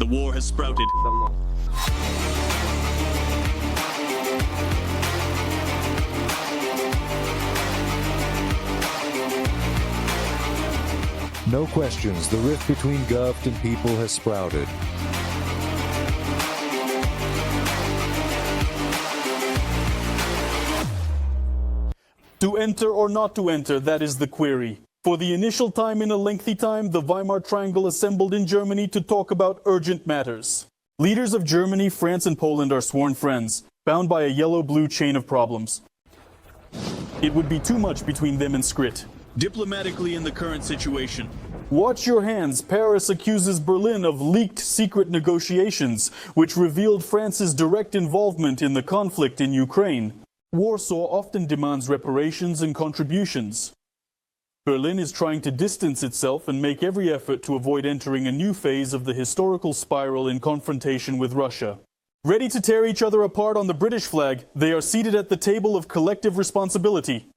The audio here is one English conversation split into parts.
the war has sprouted. No questions, the rift between Gov and people has sprouted. To enter or not to enter, that is the query. For the initial time in a lengthy time, the Weimar Triangle assembled in Germany to talk about urgent matters. Leaders of Germany, France and Poland are sworn friends, bound by a yellow-blue chain of problems. It would be too much between them and Skrit. Diplomatically in the current situation. Watch your hands. Paris accuses Berlin of leaked secret negotiations, which revealed France's direct involvement in the conflict in Ukraine. Warsaw often demands reparations and contributions. Berlin is trying to distance itself and make every effort to avoid entering a new phase of the historical spiral in confrontation with Russia. Ready to tear each other apart on the British flag, they are seated at the table of collective responsibility.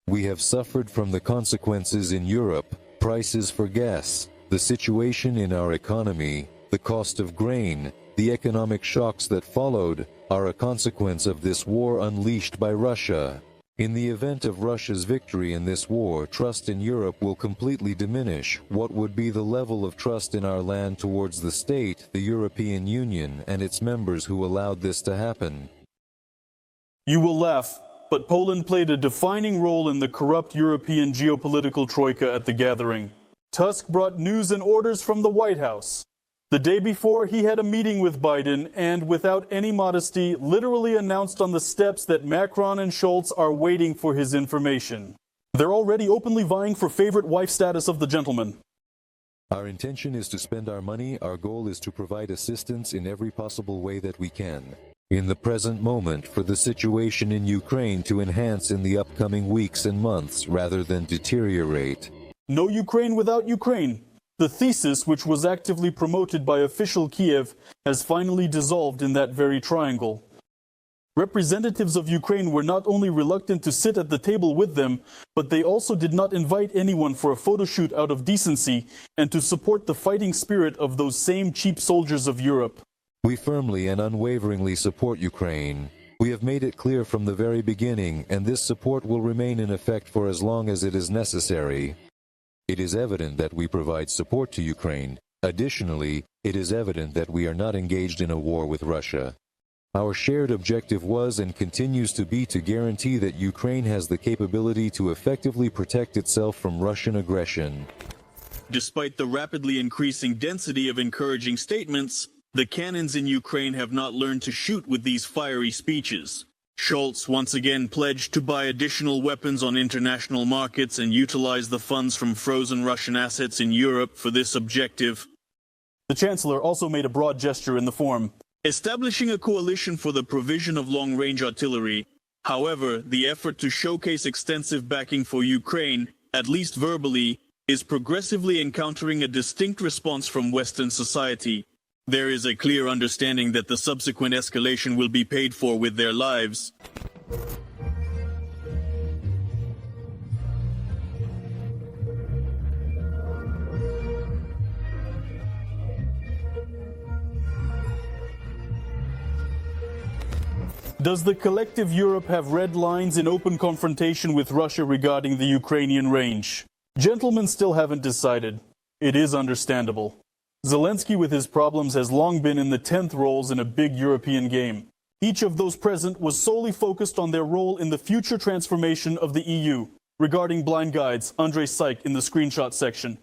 We have suffered from the consequences in Europe, prices for gas, the situation in our economy, the cost of grain, the economic shocks that followed, are a consequence of this war unleashed by Russia. In the event of Russia's victory in this war, trust in Europe will completely diminish. What would be the level of trust in our land towards the state, the European Union, and its members who allowed this to happen? You will laugh, but Poland played a defining role in the corrupt European geopolitical troika at the gathering. Tusk brought news and orders from the White House. The day before, he had a meeting with Biden and, without any modesty, literally announced on the steps that Macron and Scholz are waiting for his information. They're already openly vying for favorite wife status of the gentleman. Our intention is to spend our money. Our goal is to provide assistance in every possible way that we can. In the present moment, for the situation in Ukraine to enhance in the upcoming weeks and months rather than deteriorate. No Ukraine without Ukraine. The thesis, which was actively promoted by official Kiev, has finally dissolved in that very triangle. Representatives of Ukraine were not only reluctant to sit at the table with them, but they also did not invite anyone for a photo shoot out of decency and to support the fighting spirit of those same cheap soldiers of Europe. We firmly and unwaveringly support Ukraine. We have made it clear from the very beginning, and this support will remain in effect for as long as it is necessary. It is evident that we provide support to Ukraine. Additionally, it is evident that we are not engaged in a war with Russia. Our shared objective was and continues to be to guarantee that Ukraine has the capability to effectively protect itself from Russian aggression. Despite the rapidly increasing density of encouraging statements, the cannons in Ukraine have not learned to shoot with these fiery speeches. Scholz once again pledged to buy additional weapons on international markets and utilize the funds from frozen Russian assets in Europe for this objective. The Chancellor also made a broad gesture in the form, establishing a coalition for the provision of long-range artillery. However, the effort to showcase extensive backing for Ukraine, at least verbally, is progressively encountering a distinct response from Western society. There is a clear understanding that the subsequent escalation will be paid for with their lives. Does the collective Europe have red lines in open confrontation with Russia regarding the Ukrainian range? Gentlemen still haven't decided. It is understandable. Zelensky with his problems has long been in the 10th roles in a big European game. Each of those present was solely focused on their role in the future transformation of the EU. Regarding blind guides, Andrei Syke in the screenshot section.